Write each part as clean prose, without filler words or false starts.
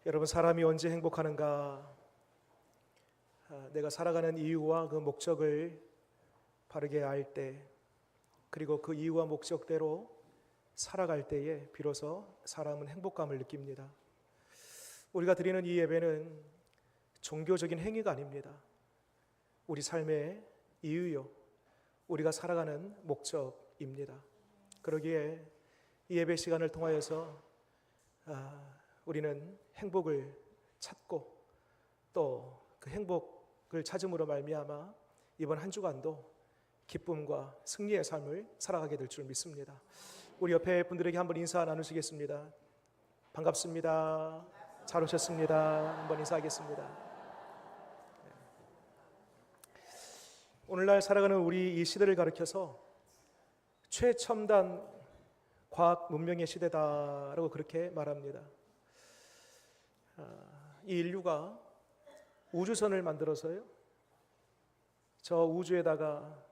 여러분, 사람이 언제 행복하는가? 내가 살아가는 이유와 그 목적을 바르게 알 때, 그리고 그 이유와 목적대로 살아갈 때에 비로소 사람은 행복감을 느낍니다. 우리가 드리는 이 예배는 종교적인 행위가 아닙니다. 우리 삶의 이유요, 우리가 살아가는 목적입니다. 그러기에 이 예배 시간을 통하여서 우리는 행복을 찾고 또 그 행복을 찾음으로 말미암아 이번 한 주간도 기쁨과 승리의 삶을 살아가게 될 줄 믿습니다. 우리 옆에 분들에게 한번 인사 나누시겠습니다. 반갑습니다. 잘 오셨습니다. 한번 인사하겠습니다. 오늘날 살아가는 우리 이 시대를 가리켜서 최첨단 과학 문명의 시대다라고 그렇게 말합니다. 이 인류가 우주선을 만들어서요, 저 우주에다가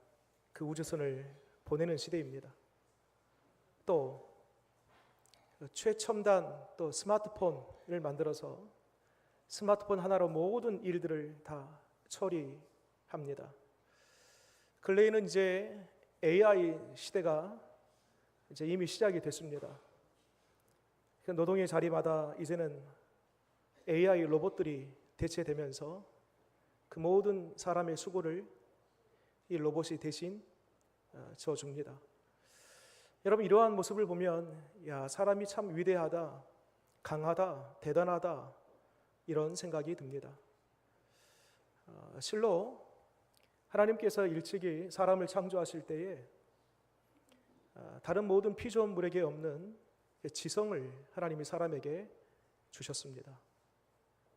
그 우주선을 보내는 시대입니다. 또 최첨단 또 스마트폰을 만들어서 스마트폰 하나로 모든 일들을 다 처리합니다. 근래에는 이제 AI 시대가 이제 이미 시작이 됐습니다. 노동의 자리마다 이제는 AI 로봇들이 대체되면서 그 모든 사람의 수고를 이 로봇이 대신 져줍니다. 여러분, 이러한 모습을 보면 사람이 참 위대하다, 강하다, 대단하다, 이런 생각이 듭니다. 실로 하나님께서 일찍이 사람을 창조하실 때에 다른 모든 피조물에게 없는 지성을 하나님이 사람에게 주셨습니다.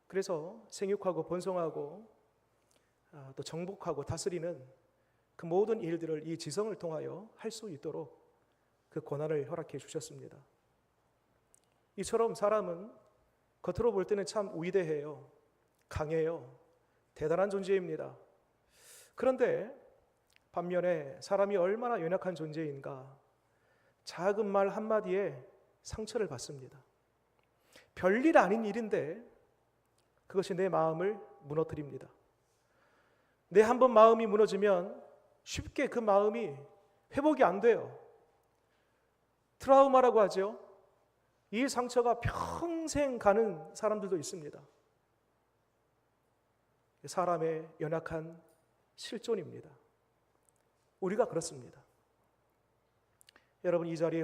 그래서 생육하고 번성하고 또 정복하고 다스리는 그 모든 일들을 이 지성을 통하여 할 수 있도록 그 권한을 허락해 주셨습니다. 이처럼 사람은 겉으로 볼 때는 참 위대해요, 강해요, 대단한 존재입니다. 그런데 반면에 사람이 얼마나 연약한 존재인가, 작은 말 한마디에 상처를 받습니다. 별일 아닌 일인데 그것이 내 마음을 무너뜨립니다. 내 한 번 마음이 무너지면 쉽게 그 마음이 회복이 안 돼요. 트라우마라고 하죠. 이 상처가 평생 가는 사람들도 있습니다. 사람의 연약한 실존입니다. 우리가 그렇습니다. 여러분, 이 자리에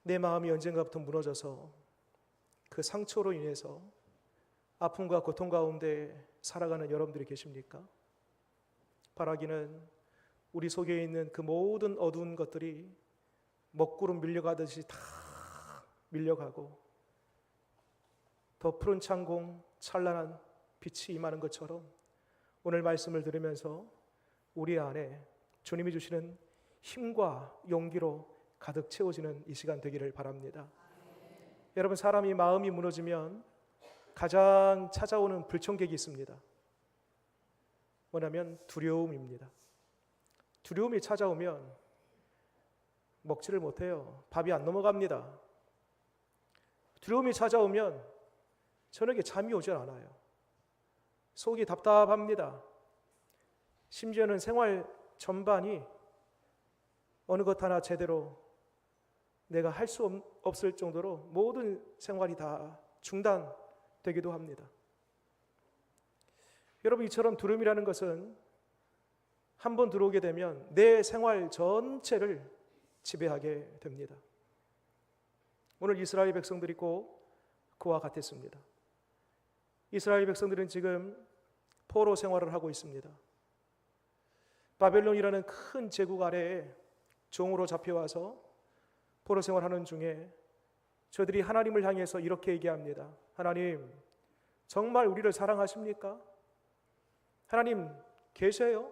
내 마음이 언젠가부터 무너져서 그 상처로 인해서 아픔과 고통 가운데 살아가는 여러분들이 계십니까? 바라기는 우리 속에 있는 그 모든 어두운 것들이 먹구름 밀려가듯이 다 밀려가고 더 푸른 창공, 찬란한 빛이 임하는 것처럼 오늘 말씀을 들으면서 우리 안에 주님이 주시는 힘과 용기로 가득 채워지는 이 시간 되기를 바랍니다. 여러분, 사람이 마음이 무너지면 가장 찾아오는 불청객이 있습니다. 뭐냐면 두려움입니다. 두려움이 찾아오면 먹지를 못해요. 밥이 안 넘어갑니다. 두려움이 찾아오면 저녁에 잠이 오질 않아요. 속이 답답합니다. 심지어는 생활 전반이 어느 것 하나 제대로 내가 할 수 없을 정도로 모든 생활이 다 중단되기도 합니다. 여러분, 이처럼 두려움이라는 것은 한번 들어오게 되면 내 생활 전체를 지배하게 됩니다. 오늘 이스라엘 백성들이 꼭 그와 같았습니다. 이스라엘 백성들은 지금 포로 생활을 하고 있습니다. 바벨론이라는 큰 제국 아래에 종으로 잡혀와서 포로 생활하는 중에 저들이 하나님을 향해서 이렇게 얘기합니다. 하나님, 정말 우리를 사랑하십니까? 하나님 계세요?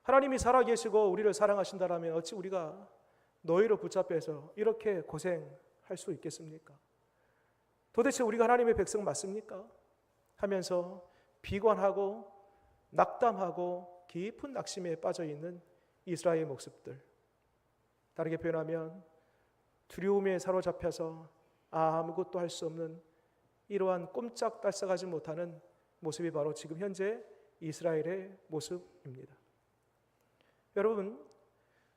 하나님이 살아계시고 우리를 사랑하신다라면 어찌 우리가 노예로 붙잡혀서 이렇게 고생할 수 있겠습니까? 도대체 우리가 하나님의 백성 맞습니까? 하면서 비관하고 낙담하고 깊은 낙심에 빠져있는 이스라엘의 모습들, 다르게 표현하면 두려움에 사로잡혀서 아무것도 할 수 없는 이러한 꼼짝달싹하지 못하는 모습이 바로 지금 현재 이스라엘의 모습입니다. 여러분,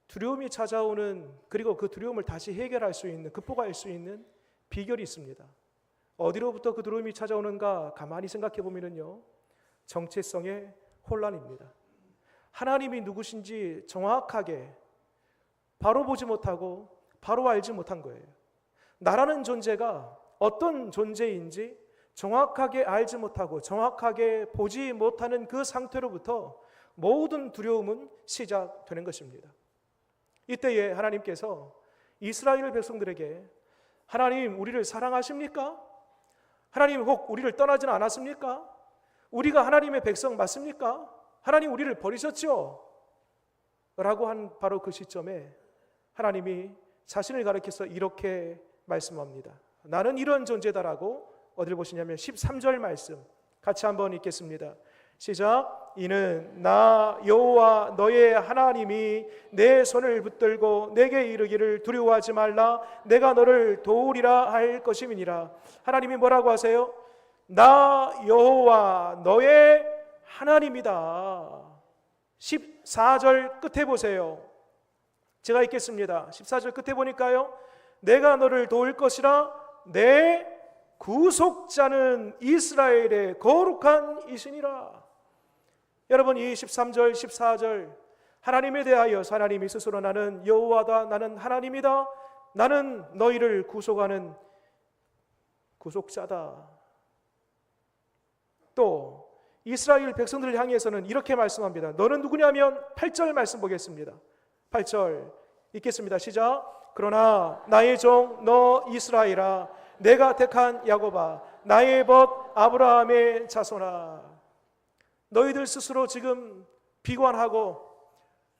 두려움이 찾아오는, 그리고 그 두려움을 다시 해결할 수 있는, 극복할 수 있는 비결이 있습니다. 어디로부터 그 두려움이 찾아오는가 가만히 생각해 보면요, 정체성의 혼란입니다. 하나님이 누구신지 정확하게 바로 보지 못하고 바로 알지 못한 거예요. 나라는 존재가 어떤 존재인지 정확하게 알지 못하고 정확하게 보지 못하는 그 상태로부터 모든 두려움은 시작되는 것입니다. 이때에 하나님께서 이스라엘 백성들에게 하나님 우리를 사랑하십니까? 하나님 혹 우리를 떠나지는 않았습니까? 우리가 하나님의 백성 맞습니까? 하나님 우리를 버리셨죠? 라고 한 바로 그 시점에 하나님이 자신을 가리켜서 이렇게 말씀합니다. 나는 이런 존재다라고 어디를 보시냐면 13절 말씀 같이 한번 읽겠습니다. 시작. 이는 나 여호와 너의 하나님이 내 손을 붙들고 내게 이르기를 두려워하지 말라 내가 너를 도우리라 할 것임이니라. 하나님이 뭐라고 하세요? 나 여호와 너의 하나님이다. 14절 끝에 보세요. 제가 읽겠습니다. 14절 끝에 보니까요, 내가 너를 도울 것이라 내 구속자는 이스라엘의 거룩한 이시니라. 여러분, 이 13절 14절 하나님에 대하여서 하나님이 스스로 나는 여호와다, 나는 하나님이다, 나는 너희를 구속하는 구속자다. 또 이스라엘 백성들을 향해서는 이렇게 말씀합니다. 너는 누구냐면 8절 말씀 보겠습니다. 8절 읽겠습니다. 시작. 그러나 나의 종 너 이스라엘아, 내가 택한 야곱아, 나의 벗 아브라함의 자손아. 너희들 스스로 지금 비관하고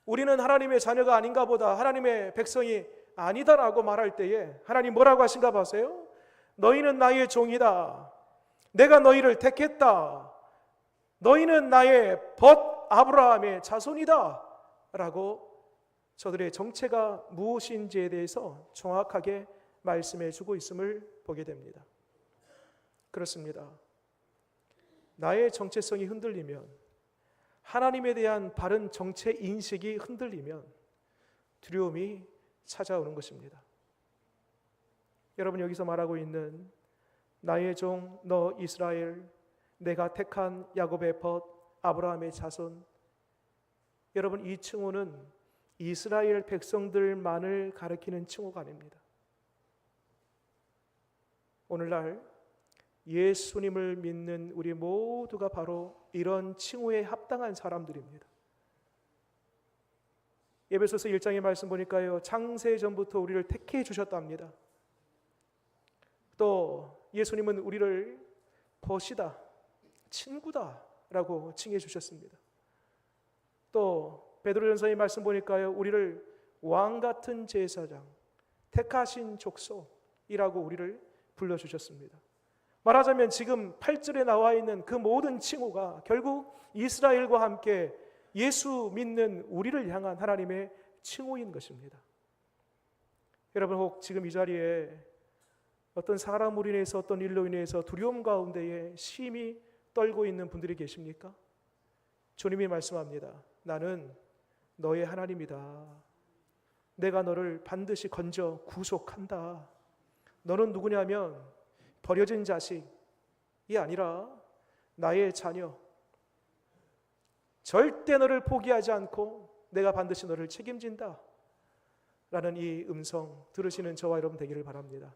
우리는 하나님의 자녀가 아닌가 보다, 하나님의 백성이 아니다라고 말할 때에 하나님 뭐라고 하신가 보세요. 너희는 나의 종이다. 내가 너희를 택했다. 너희는 나의 벗 아브라함의 자손이다 라고 저들의 정체가 무엇인지에 대해서 정확하게 말씀해 주고 있음을 보게 됩니다. 그렇습니다. 나의 정체성이 흔들리면, 하나님에 대한 바른 정체 인식이 흔들리면 두려움이 찾아오는 것입니다. 여러분, 여기서 말하고 있는 나의 종 너 이스라엘, 내가 택한 야곱의 벗 아브라함의 자손, 여러분, 이 칭호는 이스라엘 백성들만을 가리키는 칭호가 아닙니다. 오늘날 예수님을 믿는 우리 모두가 바로 이런 칭호에 합당한 사람들입니다. 에베소서 1장의 말씀 보니까요, 창세 전부터 우리를 택해 주셨답니다. 또 예수님은 우리를 벗이다, 친구다 라고 칭해 주셨습니다. 또 베드로전서의 말씀 보니까요, 우리를 왕같은 제사장, 택하신 족속이라고 우리를 불러주셨습니다. 말하자면 지금 8절에 나와 있는 그 모든 칭호가 결국 이스라엘과 함께 예수 믿는 우리를 향한 하나님의 칭호인 것입니다. 여러분, 혹 지금 이 자리에 어떤 사람으로 인해서, 어떤 일로 인해서 두려움 가운데에 심히 떨고 있는 분들이 계십니까? 주님이 말씀합니다. 나는 너의 하나님이다. 내가 너를 반드시 건져 구속한다. 너는 누구냐면 버려진 자식이 아니라 나의 자녀. 절대 너를 포기하지 않고 내가 반드시 너를 책임진다 라는 이 음성 들으시는 저와 여러분 되기를 바랍니다.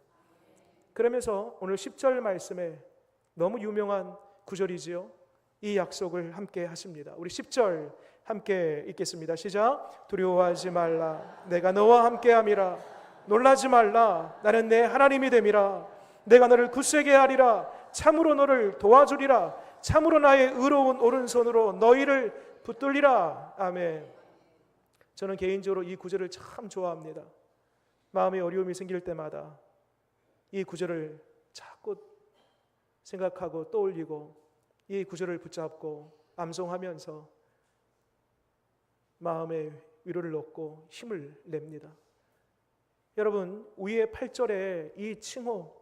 그러면서 오늘 10절 말씀에 너무 유명한 구절이지요, 이 약속을 함께 하십니다. 우리 10절 함께 읽겠습니다. 시작. 두려워하지 말라 내가 너와 함께함이라. 놀라지 말라 나는 내 하나님이 됨이라. 내가 너를 굳세게 하리라. 참으로 너를 도와주리라. 참으로 나의 의로운 오른손으로 너희를 붙들리라. 아멘. 저는 개인적으로 이 구절을 참 좋아합니다. 마음에 어려움이 생길 때마다 이 구절을 자꾸 생각하고 떠올리고 이 구절을 붙잡고 암송하면서 마음에 위로를 얻고 힘을 냅니다. 여러분, 위에 8절에 이 칭호,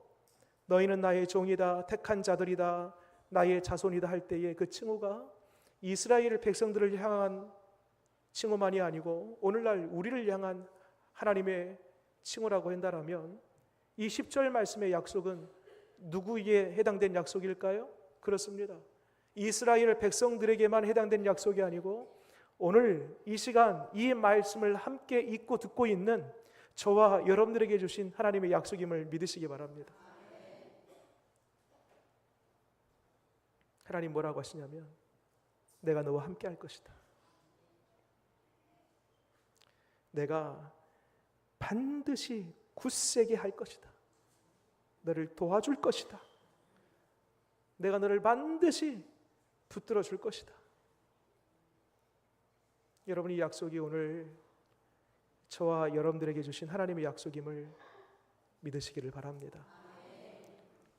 너희는 나의 종이다, 택한 자들이다, 나의 자손이다 할 때에 그 칭호가 이스라엘 백성들을 향한 칭호만이 아니고 오늘날 우리를 향한 하나님의 칭호라고 한다면 이 10절 말씀의 약속은 누구에게 해당된 약속일까요? 그렇습니다. 이스라엘 백성들에게만 해당된 약속이 아니고 오늘 이 시간 이 말씀을 함께 읽고 듣고 있는 저와 여러분들에게 주신 하나님의 약속임을 믿으시기 바랍니다. 하나님 뭐라고 하시냐면 내가 너와 함께 할 것이다. 내가 반드시 굳세게 할 것이다. 너를 도와줄 것이다. 내가 너를 반드시 붙들어 줄 것이다. 여러분, 이 약속이 오늘 저와 여러분들에게 주신 하나님의 약속임을 믿으시기를 바랍니다.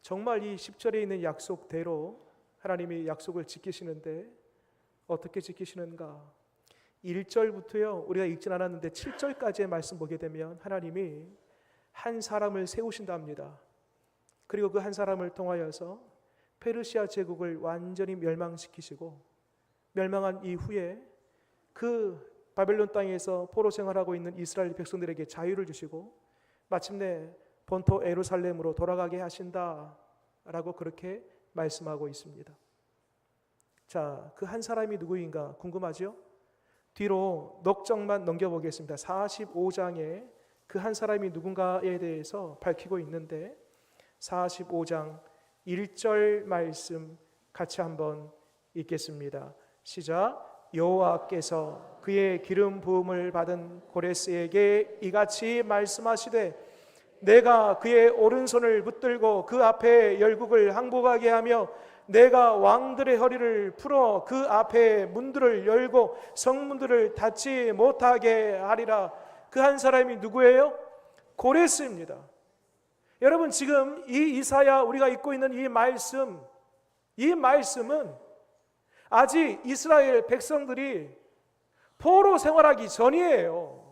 정말 이 10절에 있는 약속대로 하나님이 약속을 지키시는데 어떻게 지키시는가? 1절부터요 우리가 읽진 않았는데 7절까지의 말씀 보게 되면 하나님이 한 사람을 세우신답니다. 그리고 그 한 사람을 통하여서 페르시아 제국을 완전히 멸망시키시고 멸망한 이후에 그 바벨론 땅에서 포로 생활하고 있는 이스라엘 백성들에게 자유를 주시고 마침내 본토 예루살렘으로 돌아가게 하신다라고 그렇게 말씀하고 있습니다. 자, 그 한 사람이 누구인가 궁금하죠? 뒤로 넉 장만 넘겨보겠습니다. 45장에 그 한 사람이 누군가에 대해서 밝히고 있는데 45장 1절 말씀 같이 한번 읽겠습니다. 시작. 여호와께서 그의 기름 부음을 받은 고레스에게 이같이 말씀하시되 내가 그의 오른손을 붙들고 그 앞에 열국을 항복하게 하며 내가 왕들의 허리를 풀어 그 앞에 문들을 열고 성문들을 닫지 못하게 하리라. 그 한 사람이 누구예요? 고레스입니다. 여러분, 지금 이 이사야 우리가 읽고 있는 이 말씀은 아직 이스라엘 백성들이 포로 생활하기 전이에요.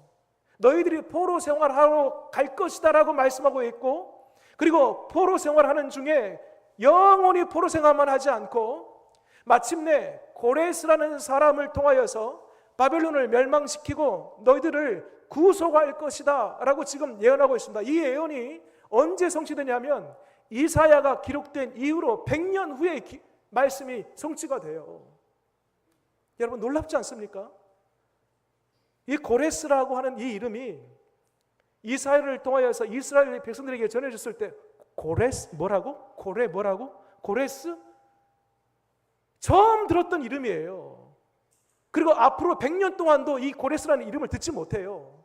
너희들이 포로 생활하러 갈 것이다 라고 말씀하고 있고, 그리고 포로 생활하는 중에 영원히 포로 생활만 하지 않고 마침내 고레스라는 사람을 통하여서 바벨론을 멸망시키고 너희들을 구속할 것이다 라고 지금 예언하고 있습니다. 이 예언이 언제 성취되냐면 이사야가 기록된 이후로 100년 후에 말씀이 성취가 돼요. 여러분, 놀랍지 않습니까? 이 고레스라고 하는 이 이름이 이사야를 통하여서 이스라엘 백성들에게 전해졌을 때 고레스 뭐라고? 고레스? 처음 들었던 이름이에요. 그리고 앞으로 100년 동안도 이 고레스라는 이름을 듣지 못해요.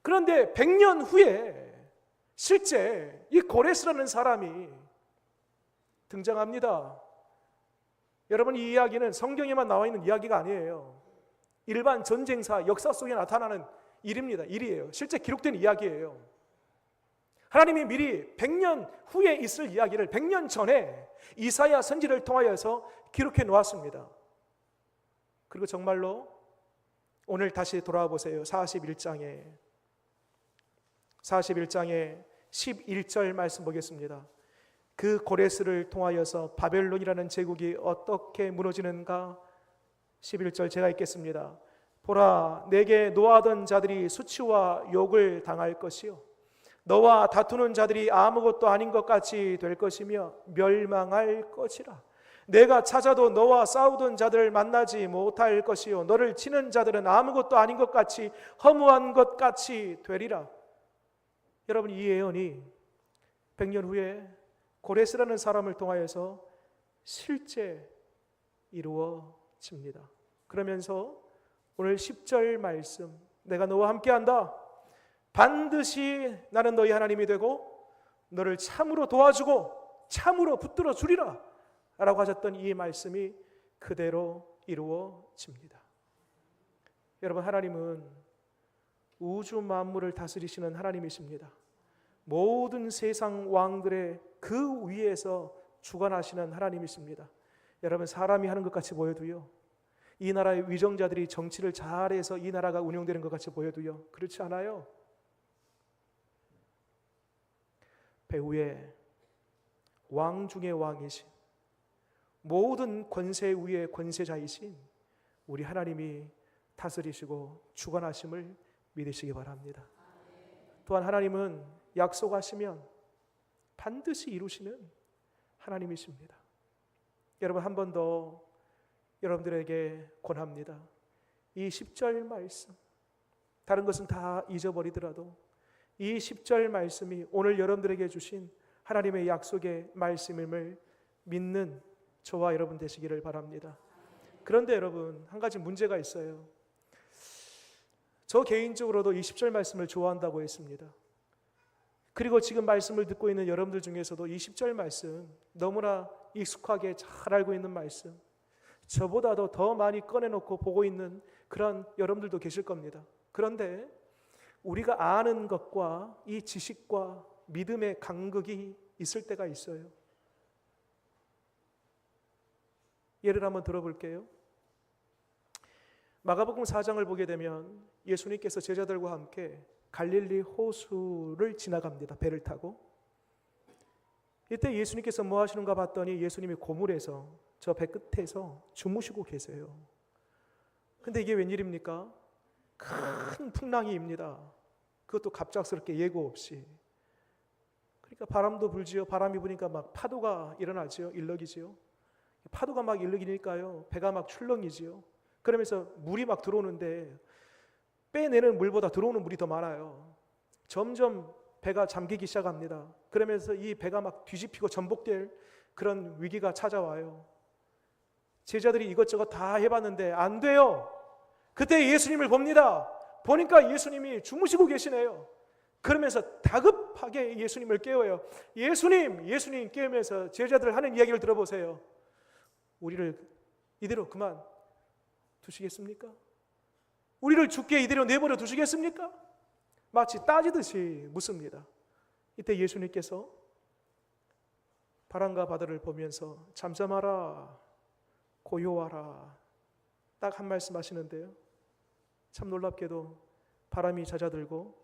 그런데 100년 후에 실제 이 고레스라는 사람이 등장합니다. 여러분, 이 이야기는 성경에만 나와 있는 이야기가 아니에요. 일반 전쟁사 역사 속에 나타나는 일이에요. 실제 기록된 이야기예요. 하나님이 미리 100년 후에 있을 이야기를 100년 전에 이사야 선지를 통하여서 기록해 놓았습니다. 그리고 정말로 오늘 다시 돌아와 보세요. 41장에 11절 말씀 보겠습니다. 그 고레스를 통하여서 바벨론이라는 제국이 어떻게 무너지는가? 11절 제가 읽겠습니다. 보라, 내게 노하던 자들이 수치와 욕을 당할 것이요 너와 다투는 자들이 아무것도 아닌 것 같이 될 것이며 멸망할 것이라. 내가 찾아도 너와 싸우던 자들을 만나지 못할 것이요 너를 치는 자들은 아무것도 아닌 것 같이 허무한 것 같이 되리라. 여러분, 이 예언이 100년 후에 고레스라는 사람을 통하여서 실제 이루어집니다. 그러면서 오늘 10절 말씀, 내가 너와 함께한다, 반드시 나는 너희 하나님이 되고 너를 참으로 도와주고 참으로 붙들어 주리라 라고 하셨던 이 말씀이 그대로 이루어집니다. 여러분, 하나님은 우주 만물을 다스리시는 하나님이십니다. 모든 세상 왕들의 그 위에서 주관하시는 하나님이십니다. 여러분, 사람이 하는 것 같이 보여도요, 이 나라의 위정자들이 정치를 잘해서 이 나라가 운영되는 것 같이 보여도요, 그렇지 않아요. 배후에 왕 중의 왕이신, 모든 권세 위의 권세자이신 우리 하나님이 다스리시고 주관하심을 믿으시기 바랍니다. 또한 하나님은 약속하시면 반드시 이루시는 하나님이십니다. 여러분, 한 번 더 여러분들에게 권합니다. 이 10절 말씀, 다른 것은 다 잊어버리더라도 이 10절 말씀이 오늘 여러분들에게 주신 하나님의 약속의 말씀임을 믿는 저와 여러분 되시기를 바랍니다. 그런데 여러분, 한 가지 문제가 있어요. 저 개인적으로도 이 10절 말씀을 좋아한다고 했습니다. 그리고 지금 말씀을 듣고 있는 여러분들 중에서도 이 10절 말씀 너무나 익숙하게 잘 알고 있는 말씀, 저보다도 더 많이 꺼내놓고 보고 있는 그런 여러분들도 계실 겁니다. 그런데 우리가 아는 것과 이 지식과 믿음의 간극이 있을 때가 있어요. 예를 한번 들어볼게요. 마가복음 4장을 보게 되면 예수님께서 제자들과 함께 갈릴리 호수를 지나갑니다. 배를 타고. 이때 예수님께서 뭐 하시는가 봤더니 예수님이 고물에서 저 배 끝에서 주무시고 계세요. 근데 이게 웬일입니까? 큰 풍랑이입니다. 그것도 갑작스럽게 예고 없이. 그러니까 바람도 불지요. 바람이 부니까 막 파도가 일어나지요. 일렁이지요. 파도가 막 일렁이니까요, 배가 막 출렁이지요. 그러면서 물이 막 들어오는데 빼내는 물보다 들어오는 물이 더 많아요. 점점 배가 잠기기 시작합니다. 그러면서 이 배가 막 뒤집히고 전복될 그런 위기가 찾아와요. 제자들이 이것저것 다 해봤는데 안 돼요. 그때 예수님을 봅니다. 보니까 예수님이 주무시고 계시네요. 그러면서 다급하게 예수님을 깨워요. 예수님 깨우면서 제자들 하는 이야기를 들어보세요. 우리를 이대로 그만 두시겠습니까? 우리를 죽게 이대로 내버려 두시겠습니까? 마치 따지듯이 묻습니다. 이때 예수님께서 바람과 바다를 보면서 잠잠하라, 고요하라, 딱 한 말씀 하시는데요, 참 놀랍게도 바람이 잦아들고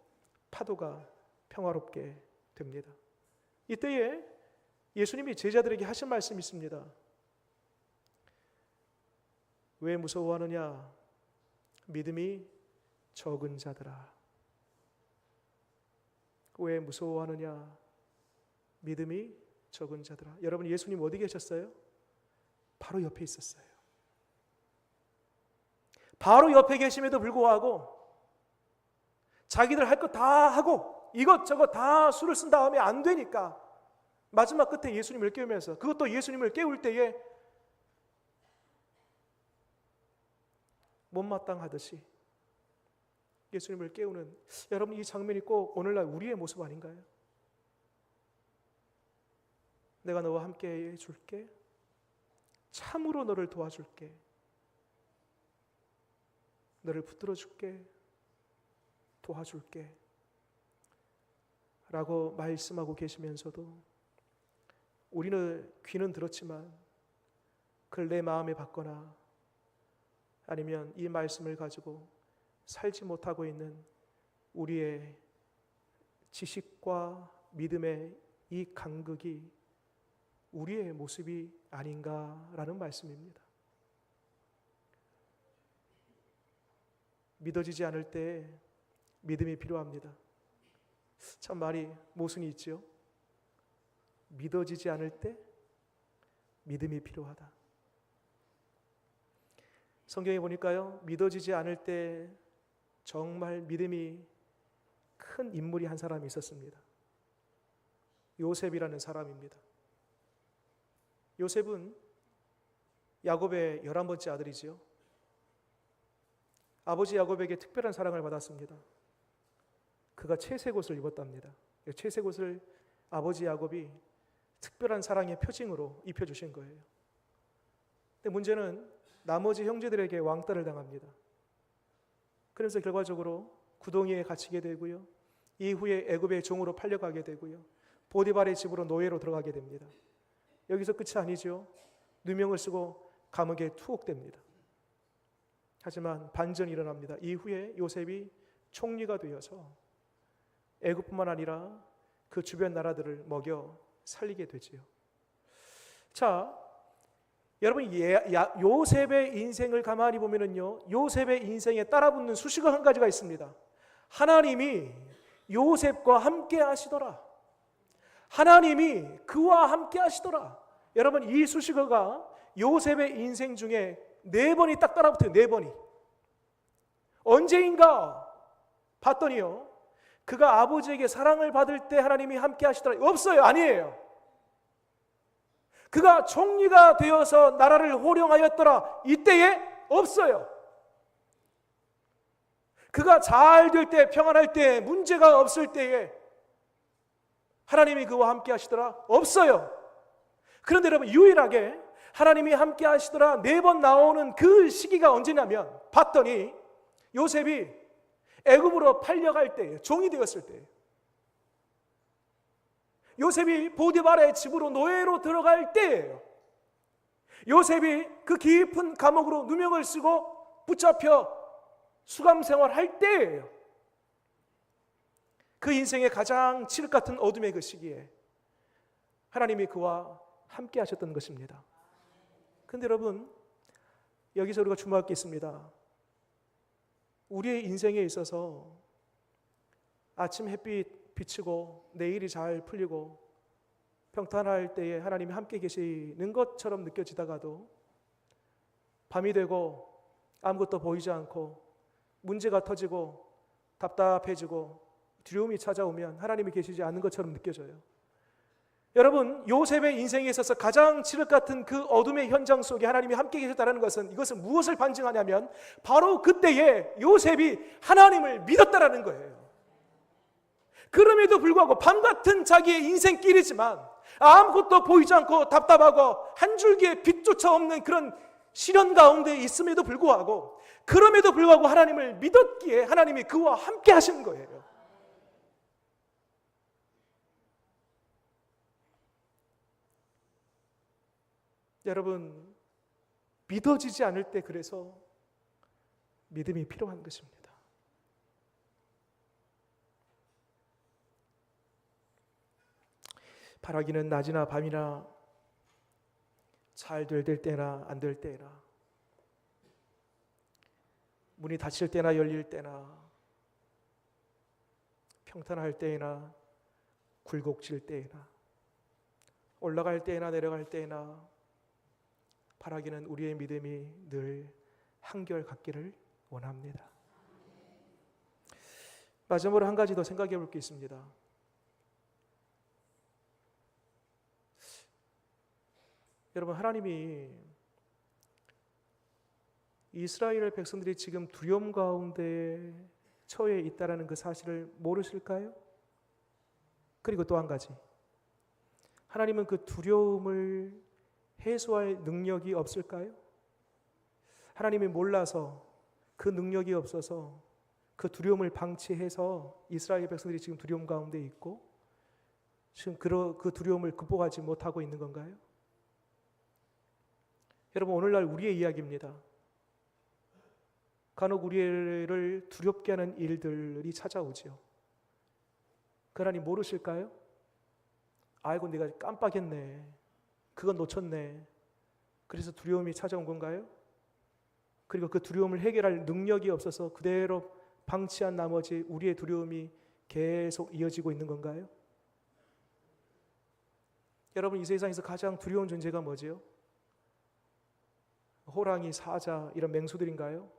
파도가 평화롭게 됩니다. 이때에 예수님이 제자들에게 하신 말씀이 있습니다. 왜 무서워하느냐? 믿음이 적은 자들아. 왜 무서워하느냐? 믿음이 적은 자들아. 여러분, 예수님 어디 계셨어요? 바로 옆에 있었어요. 바로 옆에 계심에도 불구하고 자기들 할 것 다 하고 이것저것 다 수를 쓴 다음에 안 되니까 마지막 끝에 예수님을 깨우면서, 그것도 예수님을 깨울 때에 못마땅하듯이 예수님을 깨우는, 여러분, 이 장면이 꼭 오늘날 우리의 모습 아닌가요? 내가 너와 함께 해줄게, 참으로 너를 도와줄게, 너를 붙들어줄게, 도와줄게 라고 말씀하고 계시면서도 우리는 귀는 들었지만 그걸 내 마음에 받거나 아니면 이 말씀을 가지고 살지 못하고 있는 우리의 지식과 믿음의 이 간극이 우리의 모습이 아닌가라는 말씀입니다. 믿어지지 않을 때 믿음이 필요합니다. 참 말이 모순이 있지요. 믿어지지 않을 때 믿음이 필요하다. 성경에 보니까요, 믿어지지 않을 때 정말 믿음이 큰 인물이 한 사람이 있었습니다. 요셉이라는 사람입니다. 요셉은 야곱의 11번째 아들이지요. 아버지 야곱에게 특별한 사랑을 받았습니다. 그가 채색옷을 입었답니다. 채색옷을 아버지 야곱이 특별한 사랑의 표징으로 입혀주신 거예요. 근데 문제는 나머지 형제들에게 왕따를 당합니다. 그래서 결과적으로 구덩이에 갇히게 되고요, 이후에 애굽의 종으로 팔려가게 되고요, 보디발의 집으로 노예로 들어가게 됩니다. 여기서 끝이 아니죠. 누명을 쓰고 감옥에 투옥됩니다. 하지만 반전이 일어납니다. 이후에 요셉이 총리가 되어서 애굽뿐만 아니라 그 주변 나라들을 먹여 살리게 되지요. 자, 여러분 요셉의 인생을 가만히 보면은요, 요셉의 인생에 따라붙는 수식어 한 가지가 있습니다. 하나님이 요셉과 함께 하시더라. 하나님이 그와 함께 하시더라. 여러분, 이 수식어가 요셉의 인생 중에 4번이 딱 따라붙어요. 4번이. 언제인가 봤더니요, 그가 아버지에게 사랑을 받을 때 하나님이 함께 하시더라. 없어요. 아니에요. 그가 총리가 되어서 나라를 호령하였더라. 이때에 없어요. 그가 잘 될 때, 평안할 때, 문제가 없을 때에 하나님이 그와 함께 하시더라. 없어요. 그런데 여러분, 유일하게 하나님이 함께 하시더라 4번 나오는 그 시기가 언제냐면, 봤더니 요셉이 애굽으로 팔려갈 때예요. 종이 되었을 때예요. 요셉이 보디발의 집으로 노예로 들어갈 때예요. 요셉이 그 깊은 감옥으로 누명을 쓰고 붙잡혀 수감 생활할 때예요. 그 인생의 가장 칠흑 같은 어둠의 그 시기에 하나님이 그와 함께 하셨던 것입니다. 그런데 여러분, 여기서 우리가 주목할 게 있습니다. 우리의 인생에 있어서 아침 햇빛 비치고 내일이 잘 풀리고 평탄할 때에 하나님이 함께 계시는 것처럼 느껴지다가도 밤이 되고 아무것도 보이지 않고 문제가 터지고 답답해지고 두려움이 찾아오면 하나님이 계시지 않는 것처럼 느껴져요. 여러분, 요셉의 인생에 있어서 가장 칠흑 같은 그 어둠의 현장 속에 하나님이 함께 계셨다는 것은, 이것은 무엇을 반증하냐면 바로 그때에 요셉이 하나님을 믿었다라는 거예요. 그럼에도 불구하고 밤같은 자기의 인생길이지만 아무것도 보이지 않고 답답하고 한 줄기의 빛조차 없는 그런 시련 가운데 있음에도 불구하고, 그럼에도 불구하고 하나님을 믿었기에 하나님이 그와 함께 하신 거예요. 여러분, 믿어지지 않을 때 그래서 믿음이 필요한 것입니다. 바라기는 낮이나 밤이나 잘 될 때나 안 될 때나, 문이 닫힐 때나 열릴 때나, 평탄할 때나 굴곡질 때나, 올라갈 때나 내려갈 때나, 바라기는 우리의 믿음이 늘 한결같기를 원합니다. 마지막으로 한 가지 더 생각해 볼 게 있습니다. 여러분, 하나님이 이스라엘 백성들이 지금 두려움 가운데 처해 있다는 그 사실을 모르실까요? 그리고 또 한 가지, 하나님은 그 두려움을 해소할 능력이 없을까요? 하나님이 몰라서, 그 능력이 없어서 그 두려움을 방치해서 이스라엘 백성들이 지금 두려움 가운데 있고 지금 그 두려움을 극복하지 못하고 있는 건가요? 여러분, 오늘날 우리의 이야기입니다. 간혹 우리를 두렵게 하는 일들이 찾아오죠. 그 하나님 모르실까요? 아이고, 내가 깜빡했네, 그건 놓쳤네, 그래서 두려움이 찾아온 건가요? 그리고 그 두려움을 해결할 능력이 없어서 그대로 방치한 나머지 우리의 두려움이 계속 이어지고 있는 건가요? 여러분, 이 세상에서 가장 두려운 존재가 뭐지요? 호랑이, 사자, 이런 맹수들인가요?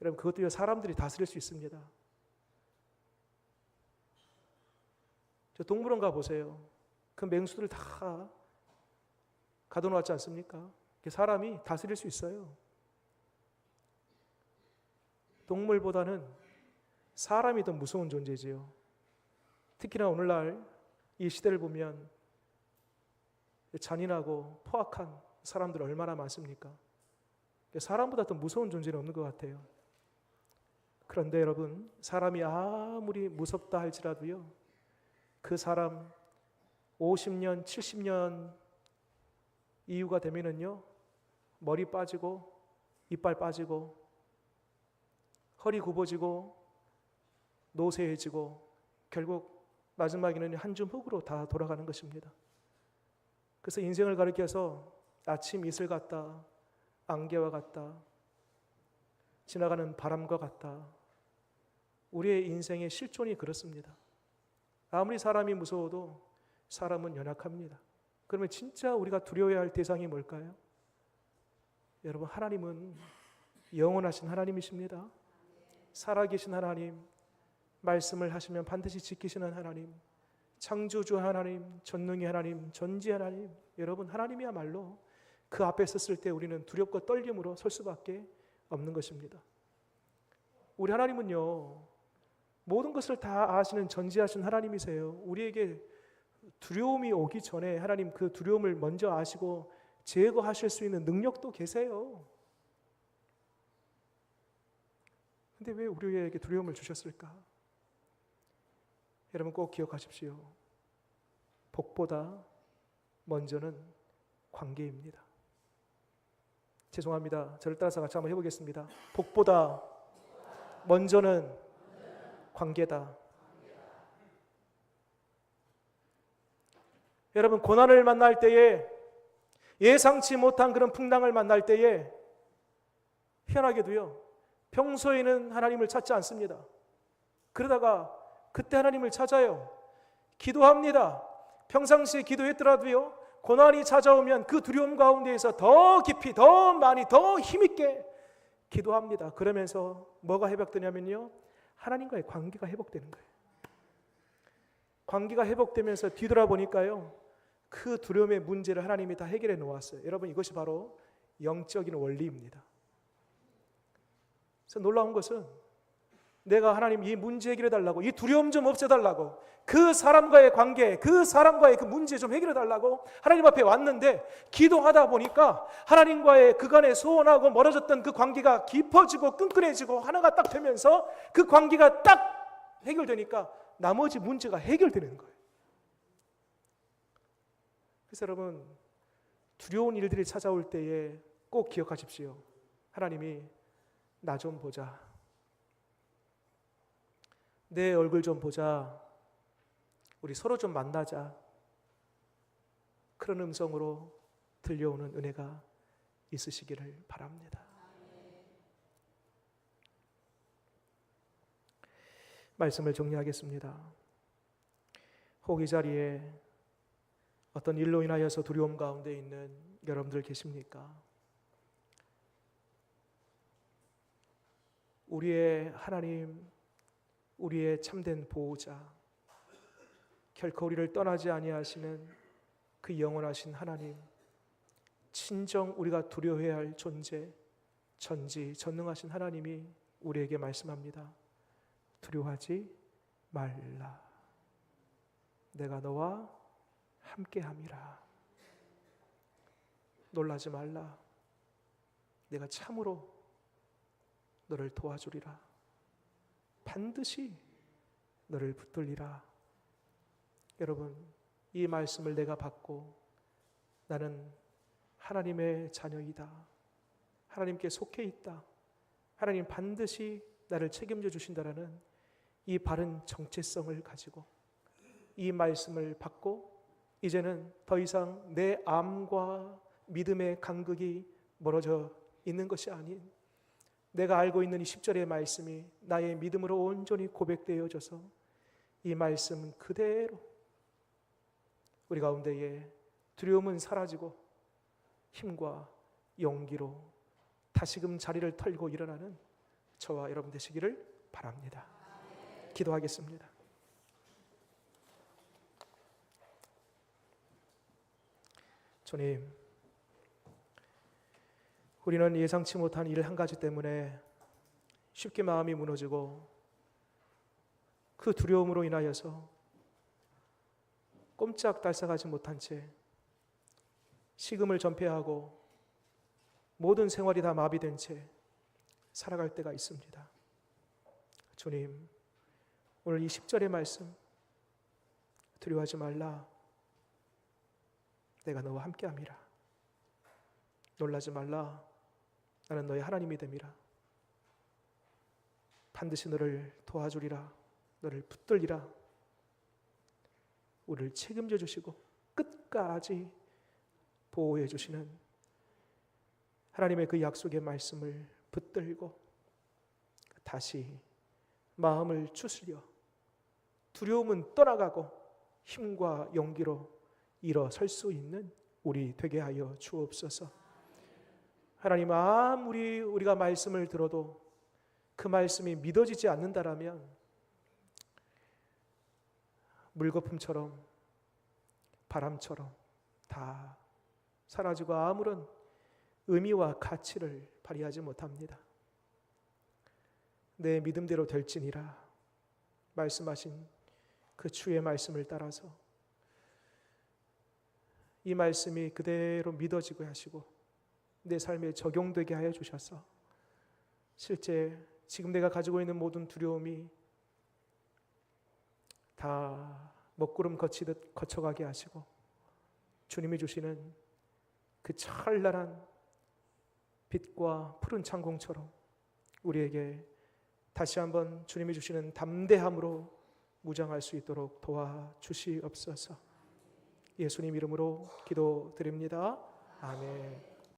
여러분, 그것도 사람들이 다스릴 수 있습니다. 저 동물원 가보세요. 그 맹수들 다 가둬놓았지 않습니까? 사람이 다스릴 수 있어요. 동물보다는 사람이 더 무서운 존재지요. 특히나 오늘날 이 시대를 보면 잔인하고 포악한 사람들 얼마나 많습니까? 사람보다 더 무서운 존재는 없는 것 같아요. 그런데 여러분, 사람이 아무리 무섭다 할지라도요, 그 사람 50년, 70년 이후가 되면은요, 머리 빠지고 이빨 빠지고 허리 굽어지고 노쇠해지고 결국 마지막에는 한 줌 흙으로 다 돌아가는 것입니다. 그래서 인생을 가리켜서 아침 이슬 같다, 안개와 같다, 지나가는 바람과 같다. 우리의 인생의 실존이 그렇습니다. 아무리 사람이 무서워도 사람은 연약합니다. 그러면 진짜 우리가 두려워해야 할 대상이 뭘까요? 여러분, 하나님은 영원하신 하나님이십니다. 살아계신 하나님, 말씀을 하시면 반드시 지키시는 하나님, 창조주 하나님, 전능의 하나님, 전지 하나님. 여러분, 하나님이야말로 그 앞에 섰을 때 우리는 두렵고 떨림으로 설 수밖에 없는 것입니다. 우리 하나님은요, 모든 것을 다 아시는 전지하신 하나님이세요. 우리에게 두려움이 오기 전에 하나님 그 두려움을 먼저 아시고 제거하실 수 있는 능력도 계세요. 근데 왜 우리에게 두려움을 주셨을까? 여러분 꼭 기억하십시오. 복보다 먼저는 관계입니다. 죄송합니다. 저를 따라서 같이 한번 해보겠습니다. 복보다 먼저는 관계다. 여러분, 고난을 만날 때에, 예상치 못한 그런 풍랑을 만날 때에 희한하게도요, 평소에는 하나님을 찾지 않습니다. 그러다가 그때 하나님을 찾아요. 기도합니다. 평상시에 기도했더라도요, 고난이 찾아오면 그 두려움 가운데에서 더 깊이, 더 많이, 더 힘있게 기도합니다. 그러면서 뭐가 회복되냐면요, 하나님과의 관계가 회복되는 거예요. 관계가 회복되면서 뒤돌아보니까요, 그 두려움의 문제를 하나님이 다 해결해 놓았어요. 여러분, 이것이 바로 영적인 원리입니다. 그래서 놀라운 것은 내가 하나님 이 문제 해결해 달라고, 이 두려움 좀 없애 달라고, 그 사람과의 관계, 그 사람과의 그 문제 좀 해결해 달라고 하나님 앞에 왔는데, 기도하다 보니까 하나님과의 그간의 소원하고 멀어졌던 그 관계가 깊어지고 끈끈해지고 하나가 딱 되면서 그 관계가 딱 해결되니까 나머지 문제가 해결되는 거예요. 그래서 여러분, 두려운 일들이 찾아올 때에 꼭 기억하십시오. 하나님이 나 좀 보자, 내 얼굴 좀 보자, 우리 서로 좀 만나자, 그런 음성으로 들려오는 은혜가 있으시기를 바랍니다. 말씀을 정리하겠습니다. 혹 이 자리에 어떤 일로 인하여서 두려움 가운데 있는 여러분들 계십니까? 우리의 하나님, 우리의 참된 보호자, 결코 우리를 떠나지 아니하시는 그 영원하신 하나님, 친정 우리가 두려워해야 할 존재, 전지전능하신 하나님이 우리에게 말씀합니다. 두려워하지 말라. 내가 너와 함께함이라. 놀라지 말라. 내가 참으로 너를 도와주리라. 반드시 너를 붙들리라. 여러분, 이 말씀을 내가 받고 나는 하나님의 자녀이다, 하나님께 속해 있다, 하나님 반드시 나를 책임져 주신다라는 이 바른 정체성을 가지고 이 말씀을 받고, 이제는 더 이상 내 암과 믿음의 간극이 멀어져 있는 것이 아닌, 내가 알고 있는 이 10절의 말씀이 나의 믿음으로 온전히 고백되어져서 이 말씀 그대로 우리 가운데에 두려움은 사라지고 힘과 용기로 다시금 자리를 털고 일어나는 저와 여러분 되시기를 바랍니다. 기도하겠습니다. 주님, 우리는 예상치 못한 일 한 가지 때문에 쉽게 마음이 무너지고 그 두려움으로 인하여서 꼼짝달싹하지 못한 채 식음을 전폐하고 모든 생활이 다 마비된 채 살아갈 때가 있습니다. 주님, 오늘 이 10절의 말씀, 두려워하지 말라, 내가 너와 함께함이라. 놀라지 말라, 나는 너의 하나님이 됨이라. 반드시 너를 도와주리라, 너를 붙들리라. 우리를 책임져 주시고 끝까지 보호해 주시는 하나님의 그 약속의 말씀을 붙들고 다시 마음을 추스려 두려움은 떠나가고 힘과 용기로 일어설 수 있는 우리 되게 하여 주옵소서. 하나님, 아무리 우리가 말씀을 들어도 그 말씀이 믿어지지 않는다라면 물거품처럼 바람처럼 다 사라지고 아무런 의미와 가치를 발휘하지 못합니다. 내 믿음대로 될지니라 말씀하신 그 주의 말씀을 따라서 이 말씀이 그대로 믿어지게 하시고 내 삶에 적용되게 하여 주셔서 실제 지금 내가 가지고 있는 모든 두려움이 다 먹구름 거치듯 거쳐가게 하시고 주님이 주시는 그 찬란한 빛과 푸른 창공처럼 우리에게 다시 한번 주님이 주시는 담대함으로 무장할 수 있도록 도와주시옵소서. 예수님 이름으로 기도드립니다. 아멘.